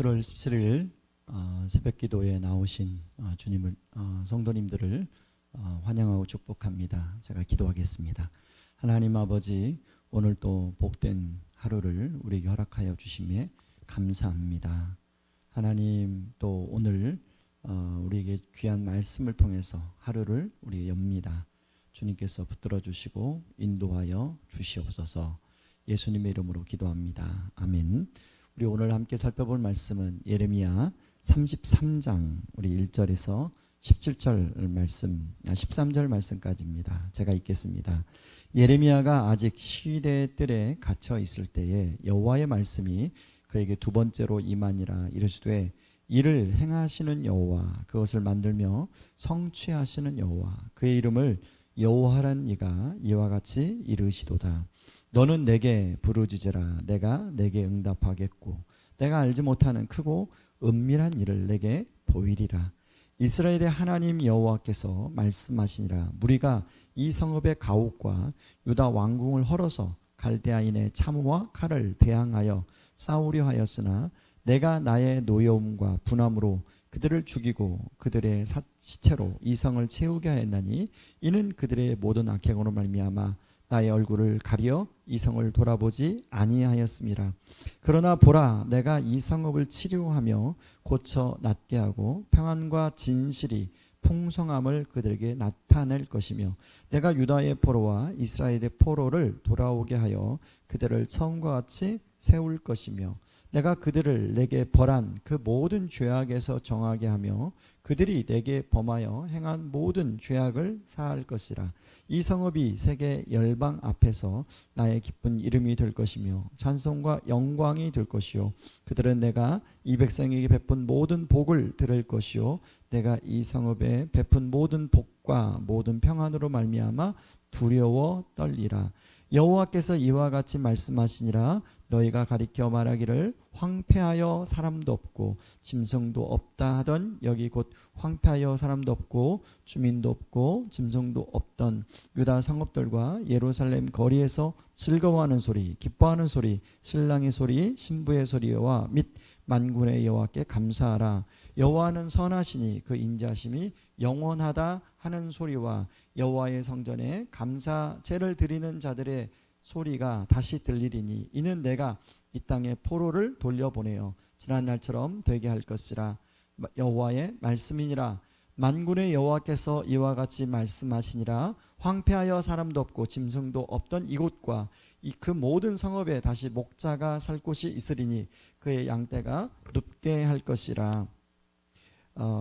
7월 17일 새벽 기도에 나오신 주님을 성도님들을 환영하고 축복합니다. 제가 기도하겠습니다. 하나님 아버지, 오늘 또 복된 하루를 우리에게 허락하여 주심에 감사합니다. 하나님, 또 오늘 우리에게 귀한 말씀을 통해서 하루를 우리에게 엽니다. 주님께서 붙들어 주시고 인도하여 주시옵소서. 예수님의 이름으로 기도합니다. 아멘. 우리 오늘 함께 살펴볼 말씀은 예레미야 33장 우리 1절에서 17절 말씀, 13절 말씀까지입니다. 제가 읽겠습니다. 예레미야가 아직 시대의 뜰에 갇혀 있을 때에 여호와의 말씀이 그에게 두 번째로 임하니라. 이르시되 이를 행하시는 여호와, 그것을 만들며 성취하시는 여호와, 그의 이름을 여호와란 이가 이와 같이 이르시도다. 너는 내게 부르짖으라. 내가 내게 응답하겠고 내가 알지 못하는 크고 은밀한 일을 내게 보이리라. 이스라엘의 하나님 여호와께서 말씀하시니라. 무리가 이 성읍의 가옥과 유다 왕궁을 헐어서 갈대아인의 참호와 칼을 대항하여 싸우려 하였으나 내가 나의 노여움과 분함으로 그들을 죽이고 그들의 시체로 이 성을 채우게 하였나니 이는 그들의 모든 악행으로 말미암아 나의 얼굴을 가리어 이 성을 돌아보지 아니하였음이라. 그러나 보라, 내가 이 성읍을 치료하며 고쳐 낫게 하고 평안과 진실이 풍성함을 그들에게 나타낼 것이며 내가 유다의 포로와 이스라엘의 포로를 돌아오게 하여 그들을 처음과 같이 세울 것이며 내가 그들을 내게 벌한 그 모든 죄악에서 정하게 하며 그들이 내게 범하여 행한 모든 죄악을 사할 것이라. 이 성읍이 세계 열방 앞에서 나의 기쁜 이름이 될 것이며 찬송과 영광이 될 것이요 그들은 내가 이 백성에게 베푼 모든 복을 들을 것이요 내가 이 성읍에 베푼 모든 복과 모든 평안으로 말미암아 두려워 떨리라. 여호와께서 이와 같이 말씀하시니라. 너희가 가리켜 말하기를 황폐하여 사람도 없고 짐승도 없다 하던 여기 곧 황폐하여 사람도 없고 주민도 없고 짐승도 없던 유다 성읍들과 예루살렘 거리에서 즐거워하는 소리, 기뻐하는 소리, 신랑의 소리, 신부의 소리와 및 만군의 여호와께 감사하라. 여호와는 선하시니 그 인자심이 영원하다 하는 소리와 여호와의 성전에 감사제를 드리는 자들의 소리가 다시 들리리니 이는 내가 이 땅에 포로를 돌려보내어 지난 날처럼 되게 할 것이라. 여호와의 말씀이니라. 만군의 여호와께서 이와 같이 말씀하시니라. 황폐하여 사람도 없고 짐승도 없던 이곳과 그 모든 성읍에 다시 목자가 살 곳이 있으리니 그의 양떼가 눕게 할 것이라.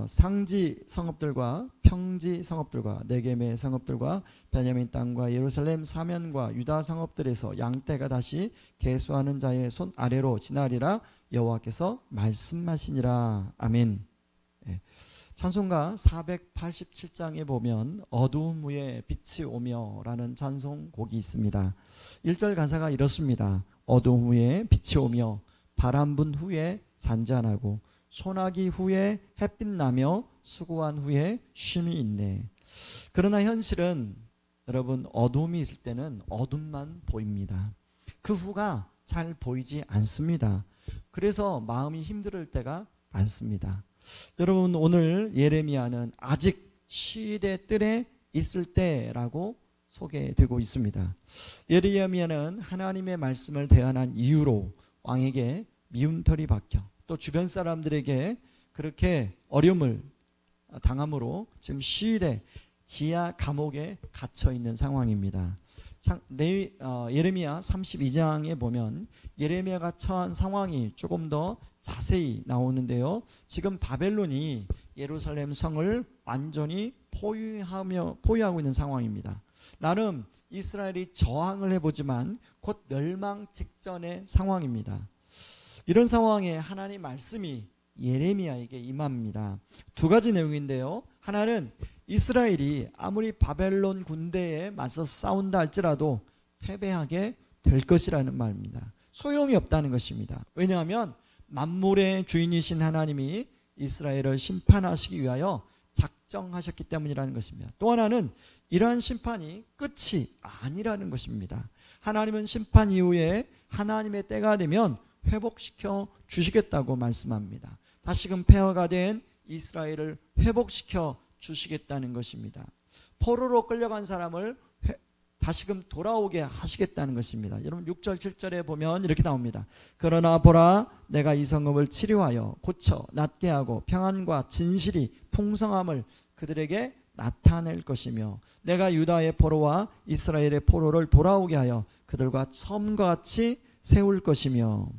상지 성읍들과 평지 성읍들과 네겜의 성읍들과 베냐민 땅과 예루살렘 사면과 유다 성읍들에서 양떼가 다시 계수하는 자의 손 아래로 지나리라. 여호와께서 말씀하시니라. 아멘. 찬송가 487장에 보면 어두움 후에 빛이 오며 라는 찬송곡이 있습니다. 1절 가사가 이렇습니다. 어두움 후에 빛이 오며 바람 분 후에 잔잔하고 소나기 후에 햇빛 나며 수고한 후에 쉼이 있네. 그러나 현실은 여러분, 어둠이 있을 때는 어둠만 보입니다. 그 후가 잘 보이지 않습니다. 그래서 마음이 힘들 때가 많습니다. 여러분, 오늘 예레미야는 아직 시대 뜰에 있을 때라고 소개되고 있습니다. 예레미야는 하나님의 말씀을 대언한 이유로 왕에게 미움털이 박혀 또 주변 사람들에게 그렇게 어려움을 당함으로 지금 시대 지하 감옥에 갇혀 있는 상황입니다. 예레미야 32장에 보면 예레미야가 처한 상황이 조금 더 자세히 나오는데요. 지금 바벨론이 예루살렘 성을 완전히 포위하고 있는 상황입니다. 나름 이스라엘이 저항을 해보지만 곧 멸망 직전의 상황입니다. 이런 상황에 하나님 말씀이 예레미야에게 임합니다. 두 가지 내용인데요. 하나는 이스라엘이 아무리 바벨론 군대에 맞서 싸운다 할지라도 패배하게 될 것이라는 말입니다. 소용이 없다는 것입니다. 왜냐하면 만물의 주인이신 하나님이 이스라엘을 심판하시기 위하여 작정하셨기 때문이라는 것입니다. 또 하나는 이러한 심판이 끝이 아니라는 것입니다. 하나님은 심판 이후에 하나님의 때가 되면 회복시켜 주시겠다고 말씀합니다. 다시금 폐허가 된 이스라엘을 회복시켜 주시겠다는 것입니다. 포로로 끌려간 사람을 다시금 돌아오게 하시겠다는 것입니다. 여러분 6절 7절에 보면 이렇게 나옵니다. 그러나 보라, 내가 이 성읍을 치료하여 고쳐 낫게 하고 평안과 진실이 풍성함을 그들에게 나타낼 것이며, 내가 유다의 포로와 이스라엘의 포로를 돌아오게 하여 그들과 처음과 같이 세울 것이며.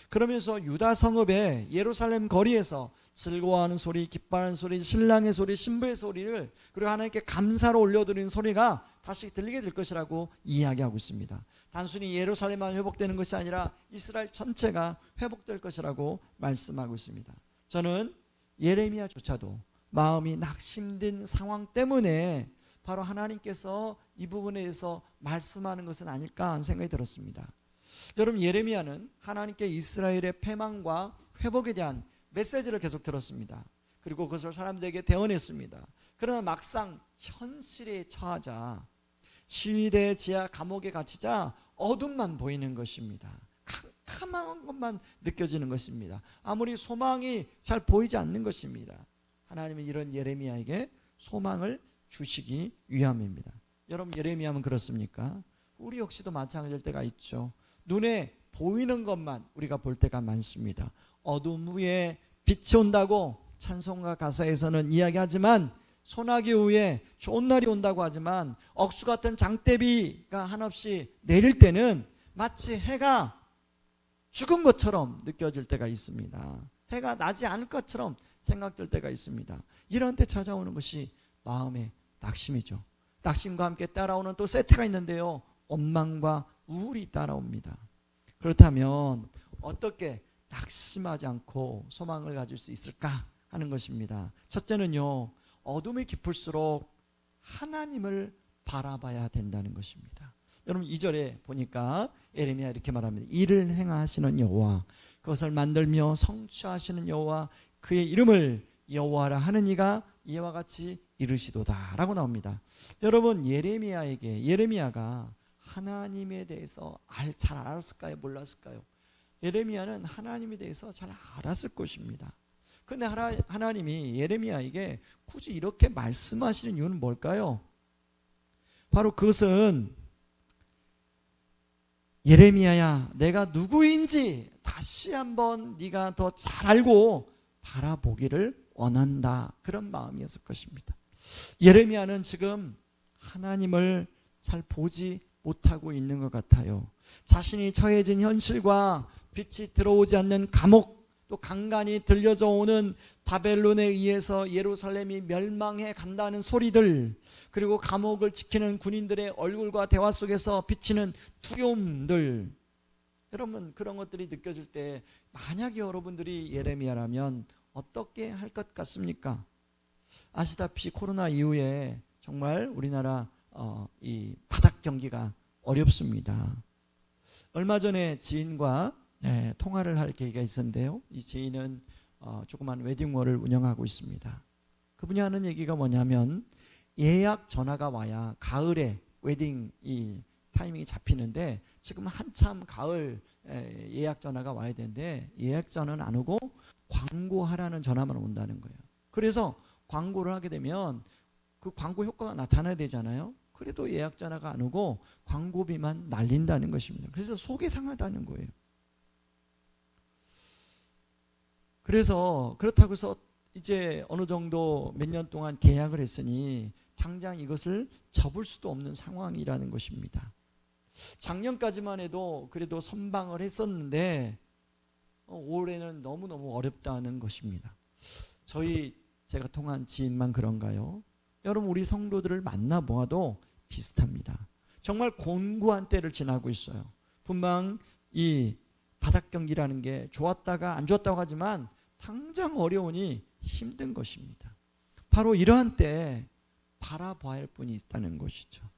그러면서 유다 성읍의 예루살렘 거리에서 즐거워하는 소리, 기뻐하는 소리, 신랑의 소리, 신부의 소리를, 그리고 하나님께 감사로 올려드리는 소리가 다시 들리게 될 것이라고 이야기하고 있습니다. 단순히 예루살렘만 회복되는 것이 아니라 이스라엘 전체가 회복될 것이라고 말씀하고 있습니다. 저는 예레미야조차도 마음이 낙심된 상황 때문에 바로 하나님께서 이 부분에 대해서 말씀하는 것은 아닐까 하는 생각이 들었습니다. 여러분, 예레미야는 하나님께 이스라엘의 패망과 회복에 대한 메시지를 계속 들었습니다. 그리고 그것을 사람들에게 대언했습니다. 그러나 막상 현실에 처하자, 시위대 지하 감옥에 갇히자 어둠만 보이는 것입니다. 캄캄한 것만 느껴지는 것입니다. 아무리 소망이 잘 보이지 않는 것입니다. 하나님은 이런 예레미야에게 소망을 주시기 위함입니다. 여러분, 예레미야는 그렇습니까? 우리 역시도 마찬가지일 때가 있죠. 눈에 보이는 것만 우리가 볼 때가 많습니다. 어둠 후에 빛이 온다고 찬송가 가사에서는 이야기하지만, 소나기 후에 좋은 날이 온다고 하지만, 억수 같은 장대비가 한없이 내릴 때는 마치 해가 죽은 것처럼 느껴질 때가 있습니다. 해가 나지 않을 것처럼 생각될 때가 있습니다. 이런 때 찾아오는 것이 마음의 낙심이죠. 낙심과 함께 따라오는 또 세트가 있는데요, 원망과 우울이 따라옵니다. 그렇다면 어떻게 낙심하지 않고 소망을 가질 수 있을까 하는 것입니다. 첫째는요, 어둠이 깊을수록 하나님을 바라봐야 된다는 것입니다. 여러분 2절에 보니까 예레미야 이렇게 말합니다. 이를 행하시는 여호와, 그것을 만들며 성취하시는 여호와, 그의 이름을 여호와라 하는 이가 이와 같이 이르시도다 라고 나옵니다. 여러분, 예레미야가 하나님에 대해서 잘 알았을까요? 몰랐을까요? 예레미야는 하나님에 대해서 잘 알았을 것입니다. 그런데 하나님이 예레미야에게 굳이 이렇게 말씀하시는 이유는 뭘까요? 바로 그것은, 예레미야야, 내가 누구인지 다시 한번 네가 더 잘 알고 바라보기를 원한다, 그런 마음이었을 것입니다. 예레미야는 지금 하나님을 잘 보지 못하고 있는 것 같아요. 자신이 처해진 현실과 빛이 들어오지 않는 감옥, 또 간간히 들려져 오는 바벨론에 의해서 예루살렘이 멸망해 간다는 소리들, 그리고 감옥을 지키는 군인들의 얼굴과 대화 속에서 비치는 두려움들, 여러분 그런 것들이 느껴질 때 만약 여러분들이 예레미야라면 어떻게 할 것 같습니까? 아시다시피 코로나 이후에 정말 우리나라 이 바닥 경기가 어렵습니다. 얼마 전에 지인과 통화를 할 계기가 있었는데요, 이 지인은 조그만 웨딩홀을 운영하고 있습니다. 그분이 하는 얘기가 뭐냐면, 예약 전화가 와야 가을에 웨딩 이 타이밍이 잡히는데, 지금 한참 가을 예약 전화가 와야 되는데 예약 전화는 안 오고 광고하라는 전화만 온다는 거예요. 그래서 광고를 하게 되면 그 광고 효과가 나타나야 되잖아요. 그래도 예약 전화가 안 오고 광고비만 날린다는 것입니다. 그래서 속이 상하다는 거예요. 그래서 그렇다고 해서 이제 어느 정도 몇 년 동안 계약을 했으니 당장 이것을 접을 수도 없는 상황이라는 것입니다. 작년까지만 해도 그래도 선방을 했었는데 올해는 너무너무 어렵다는 것입니다. 제가 통한 지인만 그런가요? 여러분, 우리 성도들을 만나보아도 비슷합니다. 정말 곤고한 때를 지나고 있어요. 분명 이 바닥 경기라는 게 좋았다가 안 좋았다고 하지만 당장 어려우니 힘든 것입니다. 바로 이러한 때 바라봐야 할 분이 있다는 것이죠.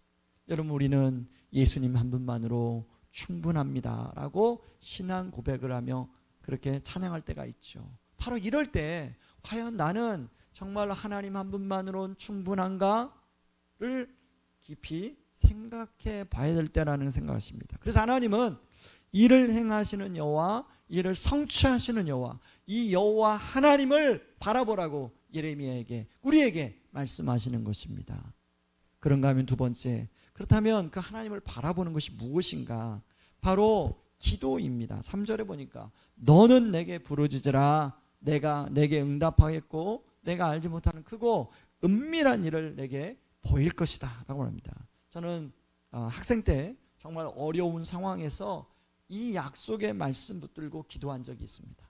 여러분, 우리는 예수님 한 분만으로 충분합니다 라고 신앙 고백을 하며 그렇게 찬양할 때가 있죠. 바로 이럴 때 과연 나는 정말 하나님 한 분만으로는 충분한가를 깊이 생각해 봐야 될 때라는 생각을 했습니다. 그래서 하나님은 일을 행하시는 여호와, 이를 성취하시는 여호와, 이 여호와 하나님을 바라보라고 예레미야에게, 우리에게 말씀하시는 것입니다. 그런가 하면 두 번째, 그렇다면 그 하나님을 바라보는 것이 무엇인가? 바로 기도입니다. 3절에 보니까 너는 내게 부르짖으라, 내가 내게 응답하겠고 내가 알지 못하는 크고 은밀한 일을 내게 보일 것이다 라고 합니다. 저는 학생 때 정말 어려운 상황에서 이 약속의 말씀 붙들고 기도한 적이 있습니다.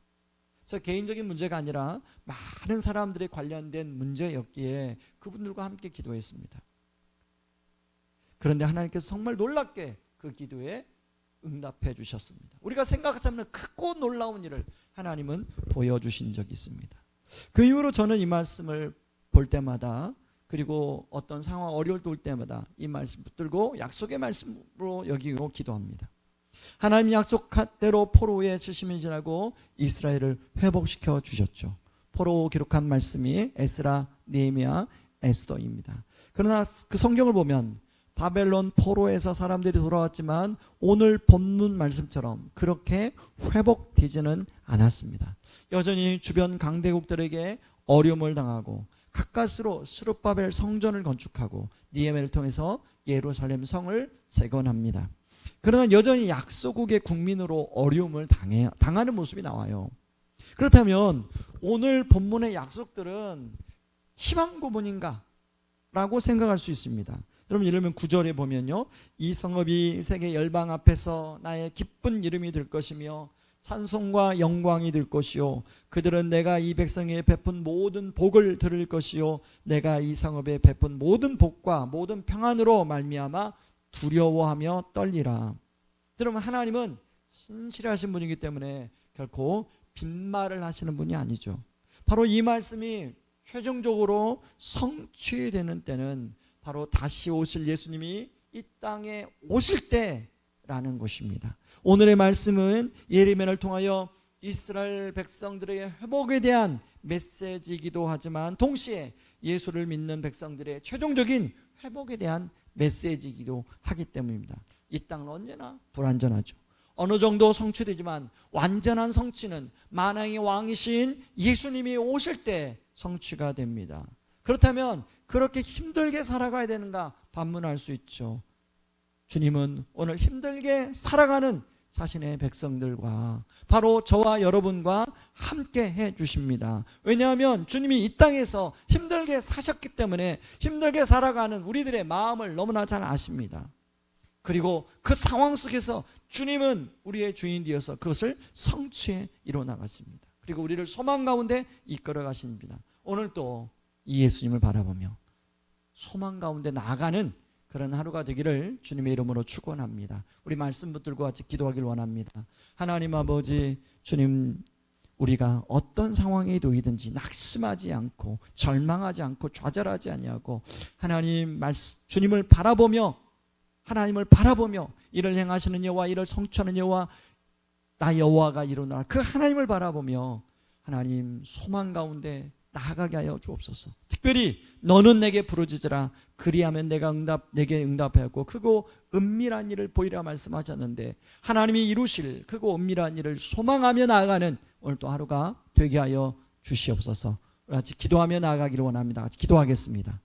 저 개인적인 문제가 아니라 많은 사람들이 관련된 문제였기에 그분들과 함께 기도했습니다. 그런데 하나님께서 정말 놀랍게 그 기도에 응답해 주셨습니다. 우리가 생각하지 않는 크고 놀라운 일을 하나님은 보여주신 적이 있습니다. 그 이후로 저는 이 말씀을 볼 때마다, 그리고 어떤 상황 어려울 때 올 때마다 이 말씀 붙들고 약속의 말씀으로 여기고 기도합니다. 하나님 약속한 대로 포로의 70년이 지나고 이스라엘을 회복시켜 주셨죠. 포로 기록한 말씀이 에스라, 느헤미야, 에스더입니다. 그러나 그 성경을 보면 바벨론 포로에서 사람들이 돌아왔지만 오늘 본문 말씀처럼 그렇게 회복되지는 않았습니다. 여전히 주변 강대국들에게 어려움을 당하고 가까스로 스룹바벨 성전을 건축하고 느헤미야를 통해서 예루살렘 성을 재건합니다. 그러나 여전히 약소국의 국민으로 어려움을 당하는 모습이 나와요. 그렇다면 오늘 본문의 약속들은 희망 고문인가? 라고 생각할 수 있습니다. 여러분, 예를 들면 9절에 보면요, 이 성읍이 세계 열방 앞에서 나의 기쁜 이름이 될 것이며 찬송과 영광이 될 것이요, 그들은 내가 이 백성에 베푼 모든 복을 들을 것이요, 내가 이 성읍에 베푼 모든 복과 모든 평안으로 말미암아 두려워하며 떨리라. 여러분, 하나님은 신실하신 분이기 때문에 결코 빈말을 하시는 분이 아니죠. 바로 이 말씀이 최종적으로 성취되는 때는 바로 다시 오실 예수님이 이 땅에 오실 때라는 것입니다. 오늘의 말씀은 예레미야를 통하여 이스라엘 백성들의 회복에 대한 메시지이기도 하지만 동시에 예수를 믿는 백성들의 최종적인 회복에 대한 메시지이기도 하기 때문입니다. 이 땅은 언제나 불완전하죠. 어느 정도 성취되지만 완전한 성취는 만왕의 왕이신 예수님이 오실 때 성취가 됩니다. 그렇다면 그렇게 힘들게 살아가야 되는가 반문할 수 있죠. 주님은 오늘 힘들게 살아가는 자신의 백성들과 바로 저와 여러분과 함께 해 주십니다. 왜냐하면 주님이 이 땅에서 힘들게 사셨기 때문에 힘들게 살아가는 우리들의 마음을 너무나 잘 아십니다. 그리고 그 상황 속에서 주님은 우리의 주인 되어서 그것을 성취해 이루어 나갔습니다. 그리고 우리를 소망 가운데 이끌어 가십니다. 오늘 또 이 예수님을 바라보며 소망 가운데 나아가는 그런 하루가 되기를 주님의 이름으로 축원합니다. 우리 말씀 붙들고 같이 기도하길 원합니다. 하나님 아버지, 주님, 우리가 어떤 상황에 놓이든지 낙심하지 않고 절망하지 않고 좌절하지 아니하고 하나님 말씀, 주님을 바라보며, 하나님을 바라보며 이를 행하시는 여호와, 이를 성취하는 여호와, 나 여호와가 이루노라, 그 하나님을 바라보며 하나님 소망 가운데 나아가게 하여 주옵소서. 특별히 너는 내게 부르짖으라, 그리하면 내게 응답하였고 크고 은밀한 일을 보이라 말씀하셨는데, 하나님이 이루실 크고 은밀한 일을 소망하며 나아가는 오늘 또 하루가 되게 하여 주시옵소서. 같이 기도하며 나아가기를 원합니다. 같이 기도하겠습니다.